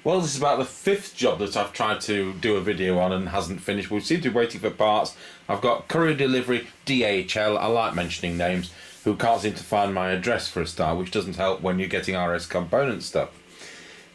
Well, this is about the 5th job that I've tried to do a video on and hasn't finished. We seem to be waiting for parts. I've got courier delivery, DHL, I like mentioning names, who can't seem to find my address for a start, which doesn't help when you're getting RS component stuff.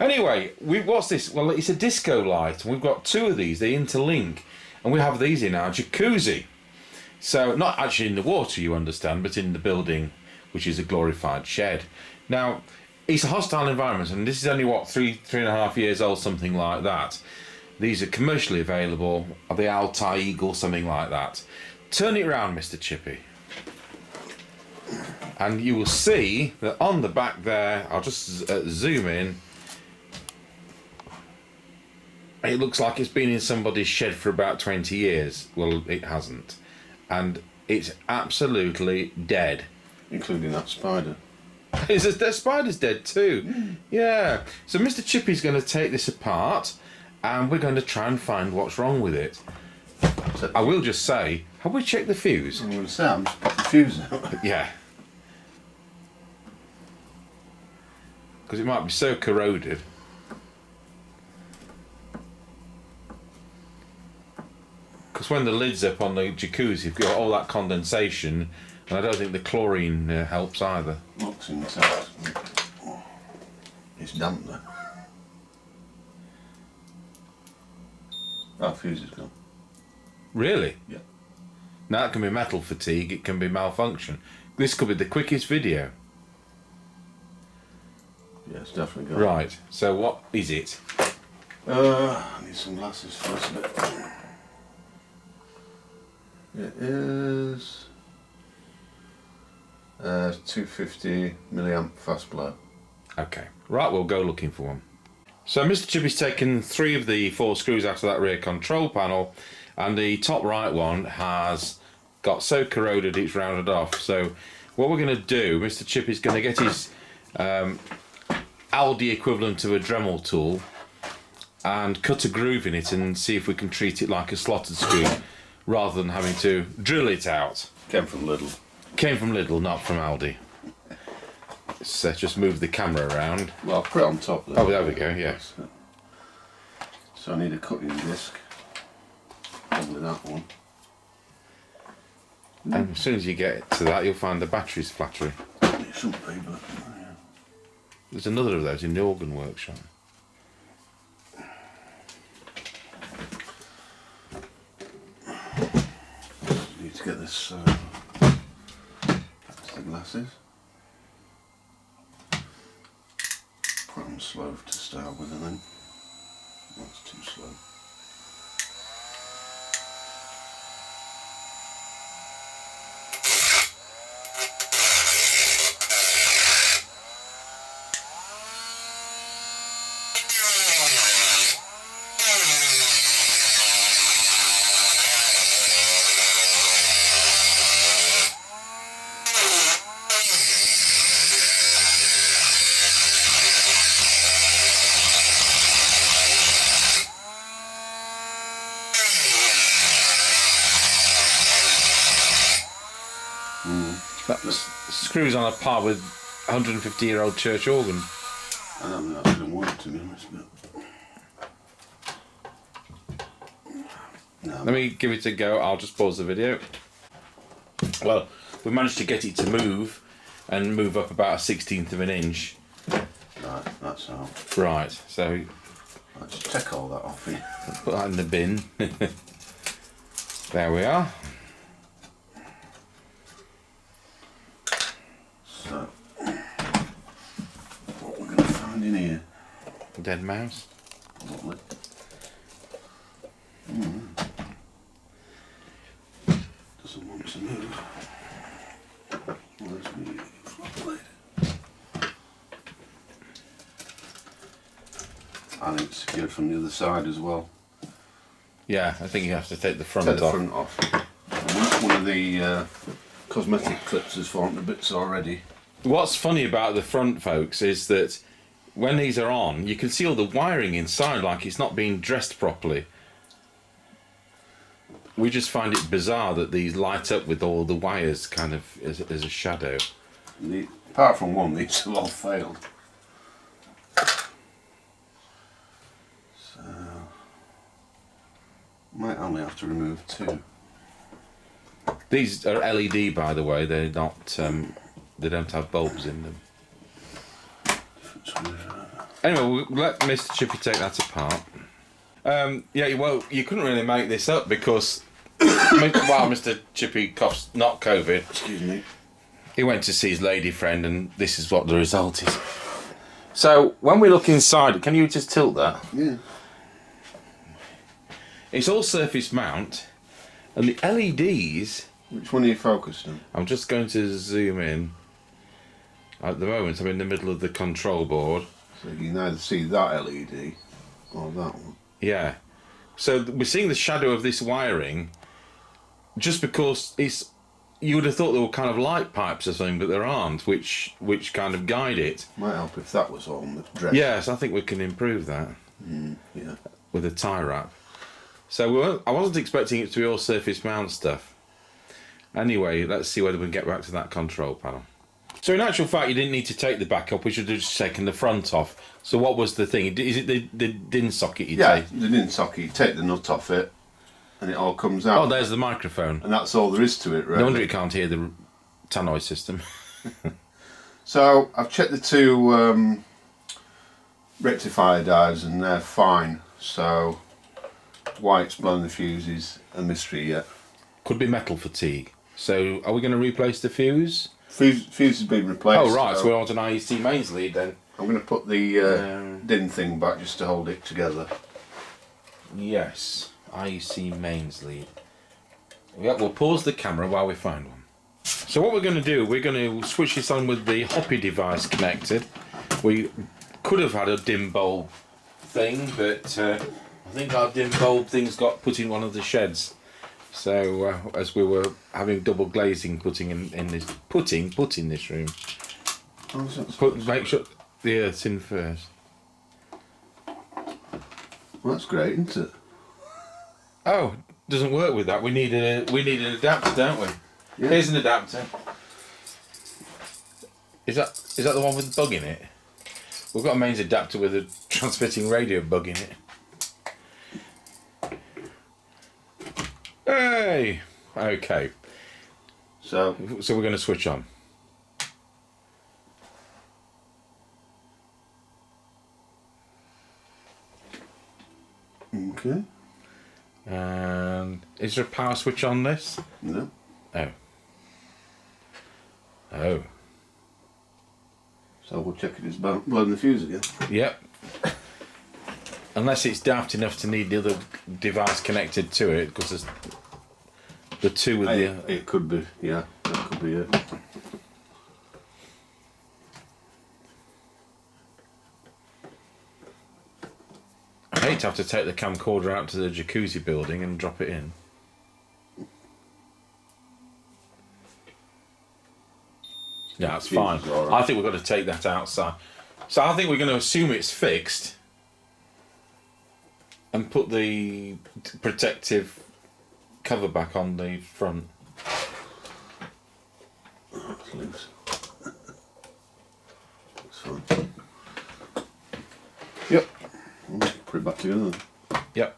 Anyway, what's this? Well, it's a disco light, and we've got 2 of these. They interlink, and we have these in our jacuzzi. So, not actually in the water, you understand, but in the building, which is a glorified shed. Now, it's a hostile environment, and this is only, what, 3.5 years old, something like that. These are commercially available, the Altai Eagle, something like that. Turn it round, Mr Chippie. And you will see that on the back there, I'll just zoom in, it looks like it's been in somebody's shed for about 20 years. Well, it hasn't. And it's absolutely dead. Including that spider. The spider's dead too. Yeah. So Mr Chippie's going to take this apart and we're going to try and find what's wrong with it. I will just say, have we checked the fuse? I'm going to say, I'm just putting the fuse out. Yeah. Because it might be so corroded. Because when the lid's up on the jacuzzi, you've got all that condensation, and I don't think the chlorine helps either. Looks intact. It's damp though. That fuse is gone. Really? Yeah. Now that can be metal fatigue, it can be malfunction. This could be the quickest video. Yeah, it's definitely gone. Right, so what is it? I need some glasses first. It is 250 milliamp fast blow. Okay, right, we'll go looking for one. So Mr Chippie's taken 3 of the 4 screws out of that rear control panel, and the top right one has got so corroded it's rounded off. So what we're going to do, Mr Chippie's going to get his Aldi equivalent of a Dremel tool and cut a groove in it and see if we can treat it like a slotted screw rather than having to drill it out. Came from Lidl. Came from Lidl, not from Aldi. So just move the camera around. Well, I'll put it on top there. Oh, there we go, yes. So I need a cutting disc. Probably that one. And as soon as you get to that, you'll find the batteries flattering. It shouldn't be, but yeah. There's another of those in the organ workshop. Need to get this that's the glasses. Put them slow to start with, and then that's too slow. That screws on a par with 150-year-old church organ. I don't think that's going to work, to be honest, but no. Let me give it a go. I'll just pause the video. Well, we managed to get it to move and move up about 1/16 of an inch. Right, that's how. Right, so Let's take all that off here. put that in the bin. There we are. So, what we're going to find in here? Dead mouse. Probably. Doesn't want to move. Where's me flat blade? And it's secured from the other side as well. Yeah, I think you have to take the front Take the off. front off. One of the cosmetic clips has fallen to bits already. What's funny about the front, folks, is that when these are on, you can see all the wiring inside like it's not being dressed properly. We just find it bizarre that these light up with all the wires kind of as a shadow. Apart from one, these have all failed. might only have to remove 2. These are LED, by the way. They're not. They don't have bulbs in them. Anyway, we'll let Mr Chippie take that apart. Yeah, well, you couldn't really make this up because while Mr Chippie coughs not COVID, Excuse me. he went to see his lady friend, and this is what the result is. So when we look inside, can you just tilt that? Yeah. It's all surface mount, and the LEDs. Which one are you focused on? I'm just going to zoom in. At the moment, I'm in the middle of the control board. So you can either see that LED or that one. Yeah. So we're seeing the shadow of this wiring just because it's... You would have thought there were kind of light pipes or something, but there aren't, which kind of guide it. Might help if that was on the dress. Yes, I think we can improve that. Yeah. With a tie wrap. So I wasn't expecting it to be all surface mount stuff. Anyway, let's see whether we can get back to that control panel. So in actual fact, you didn't need to take the back up. We should have just taken the front off. So what was the thing? Is it the DIN socket you take? Yeah, the DIN socket. You take the nut off it, and it all comes out. Oh, there's the microphone. And that's all there is to it, right? No wonder you can't hear the tannoy system. So I've checked the 2 rectifier diodes, and they're fine. So why it's blown the fuse is a mystery yet. Could be metal fatigue. So are we going to replace the fuse? Fuse has been replaced. Oh right, so we want an IEC mains lead then. I'm going to put the DIN thing back just to hold it together. Yes, IEC mains lead. Yeah, we'll pause the camera while we find one. So what we're going to do, we're going to switch this on with the Hoppy device connected. We could have had a dim bulb thing, but I think our dim bulb thing's got put in one of the sheds. So as we were having double glazing putting in this in this room, make sure the earth's in first. Well, that's great, isn't it? Oh, doesn't work with that. We need an adapter, don't we? Yeah. Here's an adapter. Is that the one with the bug in it? We've got a mains adapter with a transmitting radio bug in it. Hey! Okay. So we're going to switch on. okay. And is there a power switch on this? No. Oh. Oh. So we'll check it is blowing the fuse again. Yep. Unless it's daft enough to need the other device connected to it, because there's the 2 with the... It could be, yeah, that could be it. I hate to have to take the camcorder out to the jacuzzi building and drop it in. Yeah, that's fine. Right. I think we've got to take that outside. So I think we're going to assume it's fixed and put the protective cover back on the front. It's loose. It's fine. Yep. Put it back together then. Yep.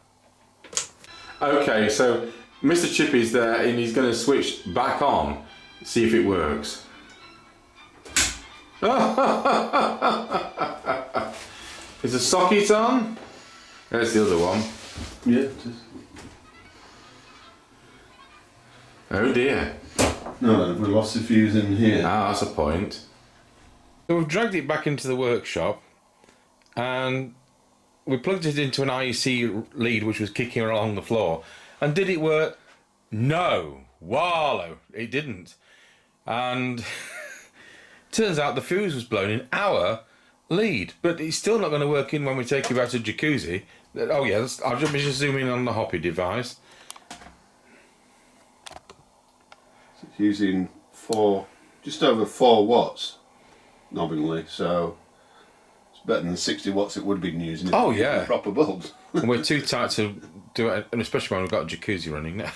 Okay, so Mr Chippie's there and he's going to switch back on, see if it works. Is the socket on? There's the other one. Yeah, it is. Oh dear. No, we lost the fuse in here. Ah, that's a point. So we've dragged it back into the workshop and we plugged it into an IEC lead which was kicking along the floor. And did it work? No. Wallow. It didn't. And turns out the fuse was blown in our lead. But it's still not going to work in when we take it back to jacuzzi. Oh yeah, I'll just zoom in on the Hoppy device. It's using just over 4 watts nominally, so it's better than the 60 watts it would have been using if Oh, it was yeah. proper bulbs. And we're too tight to do it, and especially when we've got a jacuzzi running now.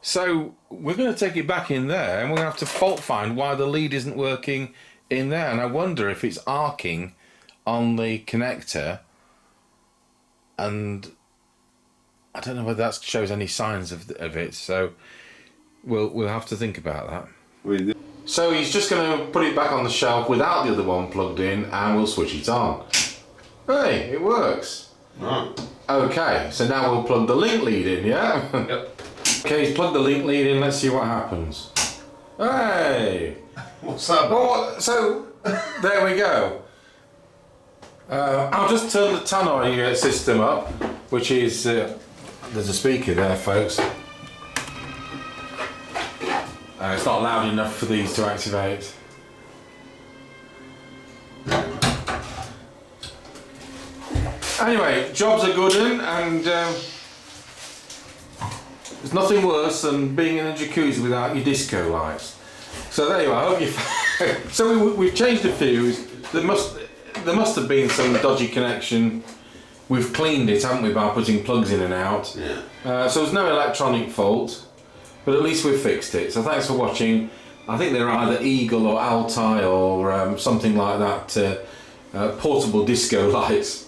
So we're going to take it back in there and we're going to have to fault find why the lead isn't working in there. And I wonder if it's arcing on the connector and I don't know whether that shows any signs of it, so we'll have to think about that. So he's just going to put it back on the shelf without the other one plugged in, and we'll switch it on. Hey, it works. Right. Okay, so now we'll plug the link lead in, yeah? Yep. Okay, he's plugged the link lead in, let's see what happens. Hey! What's that? Oh, so, there we go. I'll just turn the tannoy system up, which is, there's a speaker there, folks. It's not loud enough for these to activate. Anyway, job's a good one, and there's nothing worse than being in a jacuzzi without your disco lights. So there you are. I hope you. So we've changed the fuse. There must have been some dodgy connection. We've cleaned it, haven't we, by putting plugs in and out. Yeah. So there's no electronic fault, but at least we've fixed it. So thanks for watching. I think they're either Eagle or Altai or something like that. Portable disco lights.